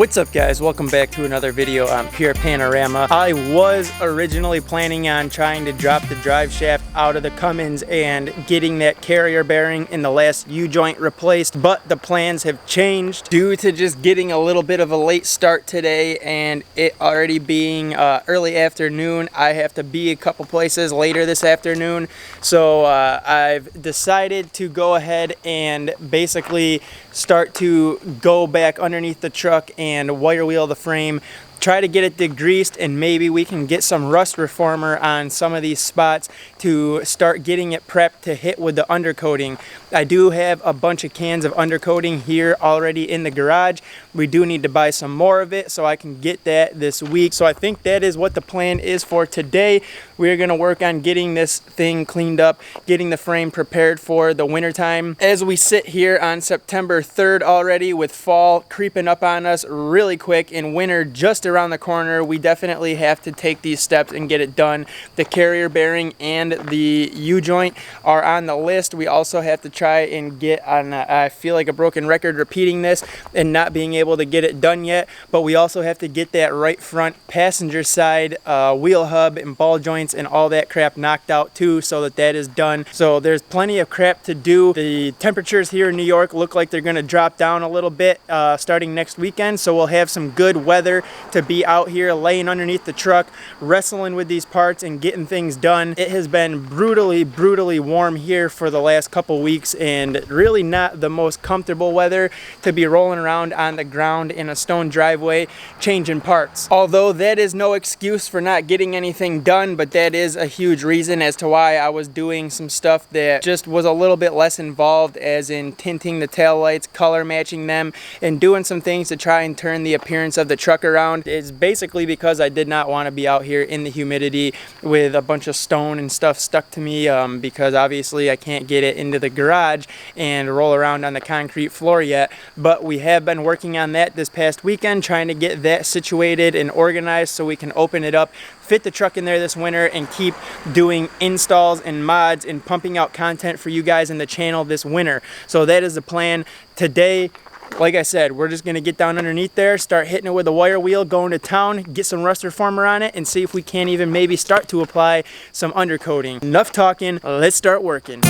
What's up guys, welcome back to another video on Pure Panorama. I was originally planning on trying to drop the drive shaft out of the Cummins and getting that carrier bearing in the last U-joint replaced, but the plans have changed due to just getting a little bit of a late start today and it already being early afternoon. I have to be a couple places later this afternoon, so I've decided to go ahead and basically start to go back underneath the truck and wire wheel the frame, try to get it degreased, and maybe we can get some rust reformer on some of these spots to start getting it prepped to hit with the undercoating. I do have a bunch of cans of undercoating here already in the garage. We do need to buy some more of it so I can get that this week. So I think that is what the plan is for today. We're gonna work on getting this thing cleaned up, getting the frame prepared for the winter time. As we sit here on September 3rd already, with fall creeping up on us really quick and winter just around the corner, we definitely have to take these steps and get it done. The carrier bearing and the U-joint are on the list. We also have to try and get on, I feel like a broken record repeating this and not being able to get it done yet, but we also have to get that right front passenger side wheel hub and ball joints and all that crap knocked out too, so that that is done. So there's plenty of crap to do. The temperatures here in New York look like they're going to drop down a little bit starting next weekend, so we'll have some good weather to be out here laying underneath the truck, wrestling with these parts and getting things done. It has been brutally warm here for the last couple weeks, and really not the most comfortable weather to be rolling around on the ground in a stone driveway changing parts. Although that is no excuse for not getting anything done, but that is a huge reason as to why I was doing some stuff that just was a little bit less involved, as in tinting the taillights, color matching them, and doing some things to try and turn the appearance of the truck around. It's basically because I did not want to be out here in the humidity with a bunch of stone and stuff stuck to me, because obviously I can't get it into the garage and roll around on the concrete floor yet. But we have been working on that this past weekend, trying to get that situated and organized so we can open it up, fit the truck in there this winter, and keep doing installs and mods and pumping out content for you guys in the channel this winter. So that is the plan today. Like I said, we're just going to get down underneath there, start hitting it with a wire wheel, going to town, get some rust reformer on it, and see if we can't even maybe start to apply some undercoating. Enough talking, let's start working.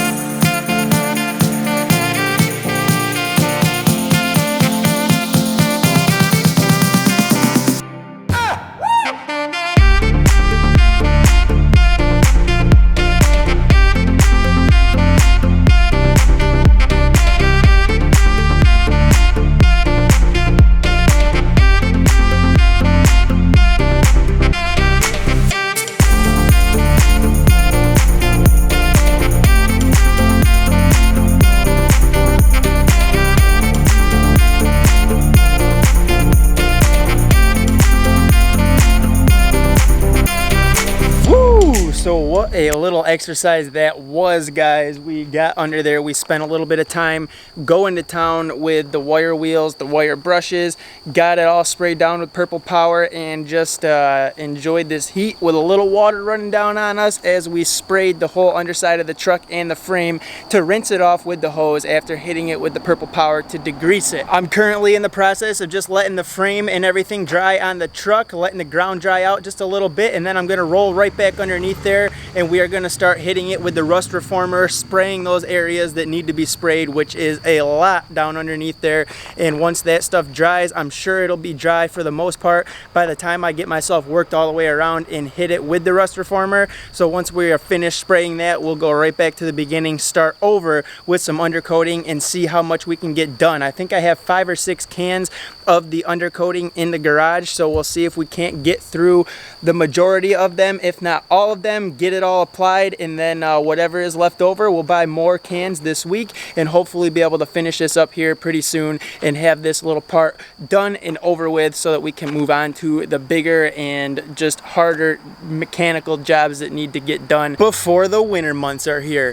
So what a little exercise that was, guys. We got under there, we spent a little bit of time going to town with the wire wheels, the wire brushes, got it all sprayed down with purple power, and just enjoyed this heat with a little water running down on us as we sprayed the whole underside of the truck and the frame to rinse it off with the hose after hitting it with the purple power to degrease it. I'm currently in the process of just letting the frame and everything dry on the truck, letting the ground dry out just a little bit, and then I'm gonna roll right back underneath there, and we are going to start hitting it with the rust reformer, spraying those areas that need to be sprayed, which is a lot down underneath there. And once that stuff dries, I'm sure it'll be dry for the most part by the time I get myself worked all the way around and hit it with the rust reformer. So once we are finished spraying that, we'll go right back to the beginning, start over with some undercoating, and see how much we can get done. I think I have 5 or 6 cans of the undercoating in the garage, so we'll see if we can't get through the majority of them, if not all of them, get it all applied, and then whatever is left over, we'll buy more cans this week and hopefully be able to finish this up here pretty soon and have this little part done and over with so that we can move on to the bigger and just harder mechanical jobs that need to get done before the winter months are here.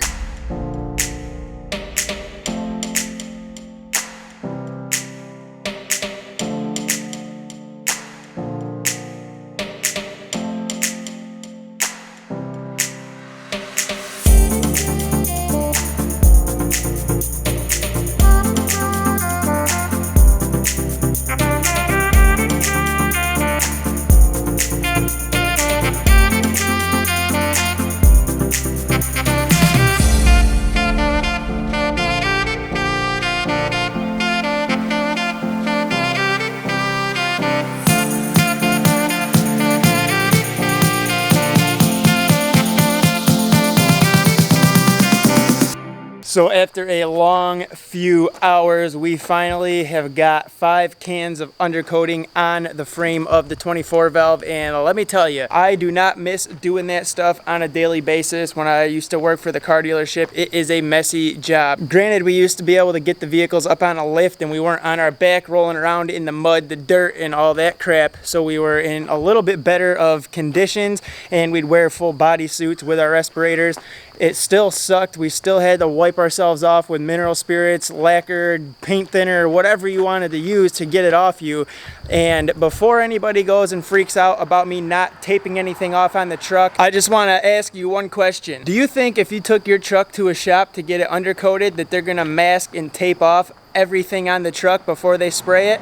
So after a long few hours, we finally have got 5 cans of undercoating on the frame of the 24 valve, and let me tell you, I do not miss doing that stuff on a daily basis. When I used to work for the car dealership, it is a messy job. Granted, we used to be able to get the vehicles up on a lift and we weren't on our back rolling around in the mud, the dirt, and all that crap, so we were in a little bit better of conditions, and we'd wear full body suits with our respirators. It still sucked. We still had to wipe ourselves off with mineral spirits, lacquer, paint thinner, whatever you wanted to use to get it off you. And before anybody goes and freaks out about me not taping anything off on the truck, I just want to ask you one question. Do you think if you took your truck to a shop to get it undercoated that they're going to mask and tape off everything on the truck before they spray it?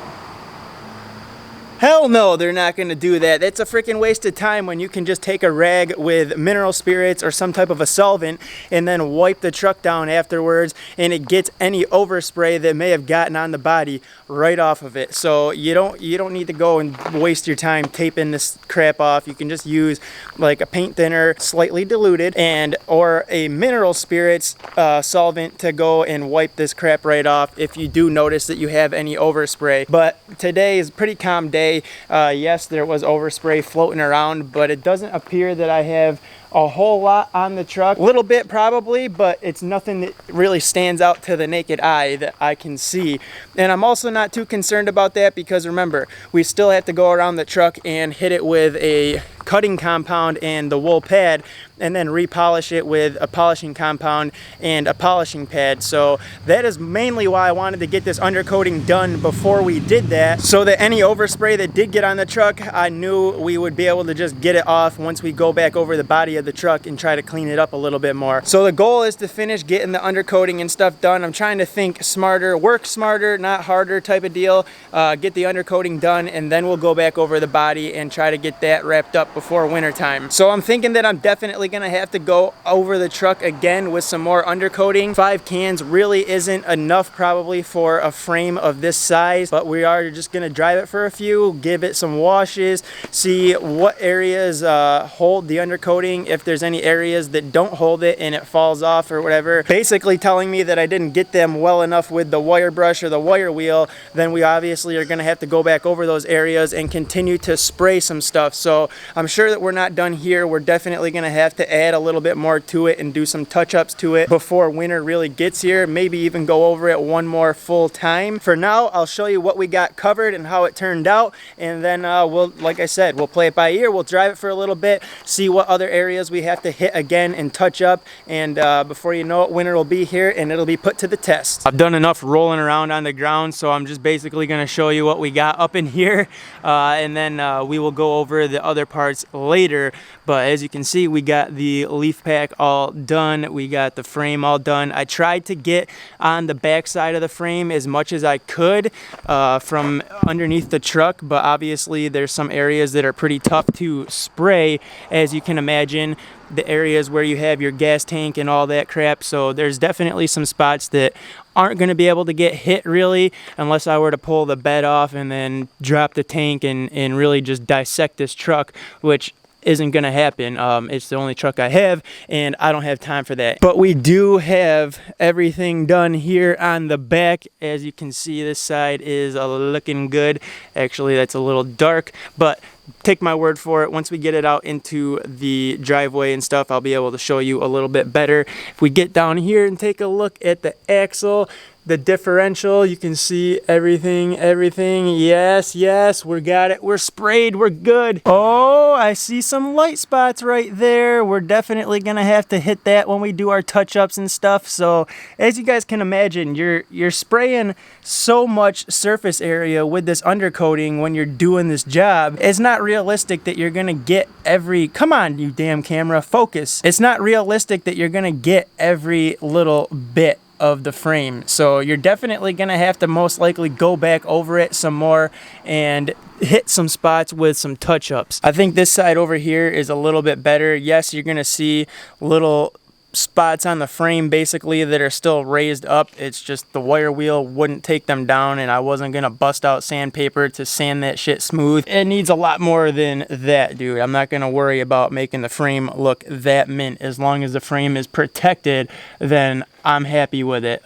Hell no, they're not going to do that. That's a freaking waste of time when you can just take a rag with mineral spirits or some type of a solvent and then wipe the truck down afterwards, and it gets any overspray that may have gotten on the body right off of it. So you don't need to go and waste your time taping this crap off. You can just use like a paint thinner, slightly diluted, and or a mineral spirits solvent to go and wipe this crap right off if you do notice that you have any overspray. But today is a pretty calm day. Yes, there was overspray floating around, but it doesn't appear that I have a whole lot on the truck. A little bit probably, but it's nothing that really stands out to the naked eye that I can see. And I'm also not too concerned about that because remember, we still have to go around the truck and hit it with a cutting compound and the wool pad, and then repolish it with a polishing compound and a polishing pad. So that is mainly why I wanted to get this undercoating done before we did that, so that any overspray that did get on the truck, I knew we would be able to just get it off once we go back over the body of the truck and try to clean it up a little bit more. So the goal is to finish getting the undercoating and stuff done. I'm trying to think smarter, work smarter, not harder type of deal. Get the undercoating done, and then we'll go back over the body and try to get that wrapped up before winter time. So I'm thinking that I'm definitely gonna have to go over the truck again with some more undercoating. 5 cans really isn't enough probably for a frame of this size, but we are just gonna drive it for a few, give it some washes, see what areas hold the undercoating, if there's any areas that don't hold it and it falls off or whatever. Basically telling me that I didn't get them well enough with the wire brush or the wire wheel, then we obviously are gonna have to go back over those areas and continue to spray some stuff. So I'm sure that we're not done here. We're definitely gonna have to add a little bit more to it and do some touch-ups to it before winter really gets here. Maybe even go over it one more full time. For now, I'll show you what we got covered and how it turned out, and then we'll, like I said, we'll play it by ear. We'll drive it for a little bit, see what other areas we have to hit again and touch up, and before you know it, winter will be here and it'll be put to the test. I've done enough rolling around on the ground, so I'm just basically gonna show you what we got up in here, and then we will go over the other parts later. But as you can see, we got the leaf pack all done. We got the frame all done. I tried to get on the back side of the frame as much as I could from underneath the truck, but obviously there's some areas that are pretty tough to spray, as you can imagine, the areas where you have your gas tank and all that crap. So there's definitely some spots that aren't going to be able to get hit really unless I were to pull the bed off and then drop the tank and really just dissect this truck, which isn't gonna happen. It's the only truck I have and I don't have time for that. But we do have everything done here on the back. As you can see, this side is looking good. Actually, that's a little dark, but take my word for it, once we get it out into the driveway and stuff, I'll be able to show you a little bit better. If we get down here and take a look at the axle, the differential, you can see everything. Yes, we got it. We're sprayed. We're good. Oh, I see some light spots right there. We're definitely gonna have to hit that when we do our touch-ups and stuff. So as you guys can imagine, you're spraying so much surface area with this undercoating when you're doing this job. It's not realistic that you're gonna get every, come on, you damn camera, focus. It's not realistic that you're gonna get every little bit of the frame. So you're definitely gonna have to most likely go back over it some more and hit some spots with some touch-ups. I think this side over here is a little bit better. Yes, you're gonna see little spots on the frame basically that are still raised up. It's just the wire wheel wouldn't take them down, and I wasn't gonna bust out sandpaper to sand that shit smooth. It needs a lot more than that, dude. I'm not gonna worry about making the frame look that mint. As long as the frame is protected, then I'm happy with it.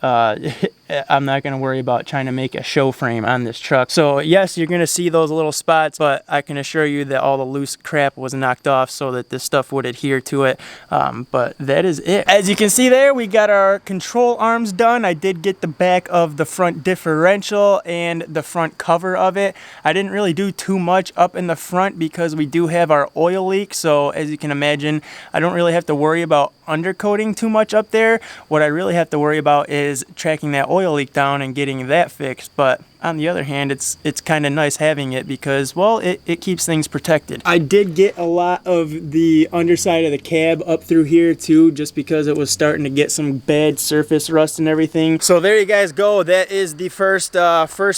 I'm not going to worry about trying to make a show frame on this truck. So yes, you're going to see those little spots, but I can assure you that all the loose crap was knocked off so that this stuff would adhere to it. But that is it. As you can see there, we got our control arms done. I did get the back of the front differential and the front cover of it. I didn't really do too much up in the front because we do have our oil leak. So as you can imagine, I don't really have to worry about undercoating too much up there. What I really have to worry about is tracking that oil leak down and getting that fixed. But on the other hand, it's kind of nice having it because, well, it keeps things protected. I did get a lot of the underside of the cab up through here too, just because it was starting to get some bad surface rust and everything. So there you guys go. That is the first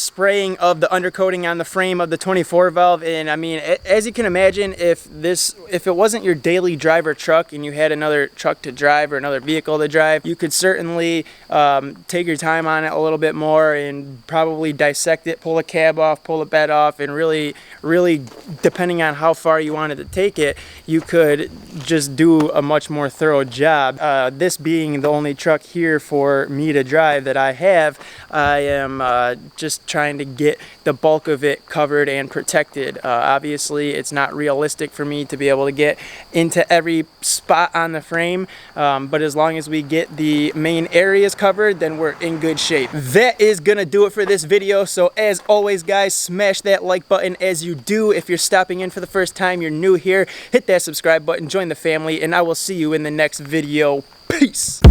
spraying of the undercoating on the frame of the 24 valve. And I mean, as you can imagine, if it wasn't your daily driver truck and you had another truck to drive or another vehicle to drive, you could certainly take your time on it a little bit more and probably dissect it, pull the cab off, pull the bed off, and really depending on how far you wanted to take it, you could just do a much more thorough job. This being the only truck here for me to drive that I have, I am just trying to get the bulk of it covered and protected. Obviously, it's not realistic for me to be able to get into every spot on the frame, but as long as we get the main areas covered, then we're in good shape. That is gonna do it for this video. So as always, guys, smash that like button as you do. If you're stopping in for the first time, you're new here, hit that subscribe button, join the family, and I will see you in the next video. Peace.